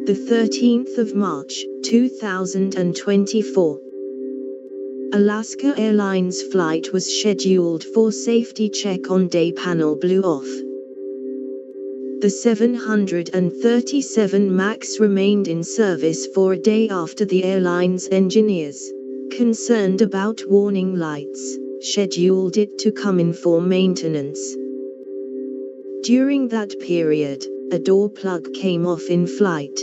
The 13th of March, 2024. Alaska Airlines flight was scheduled for safety check on day panel blew off. The 737 MAX remained in service for a day after the airline's engineers, concerned about warning lights, scheduled it to come in for maintenance. During that period, a door plug came off in flight.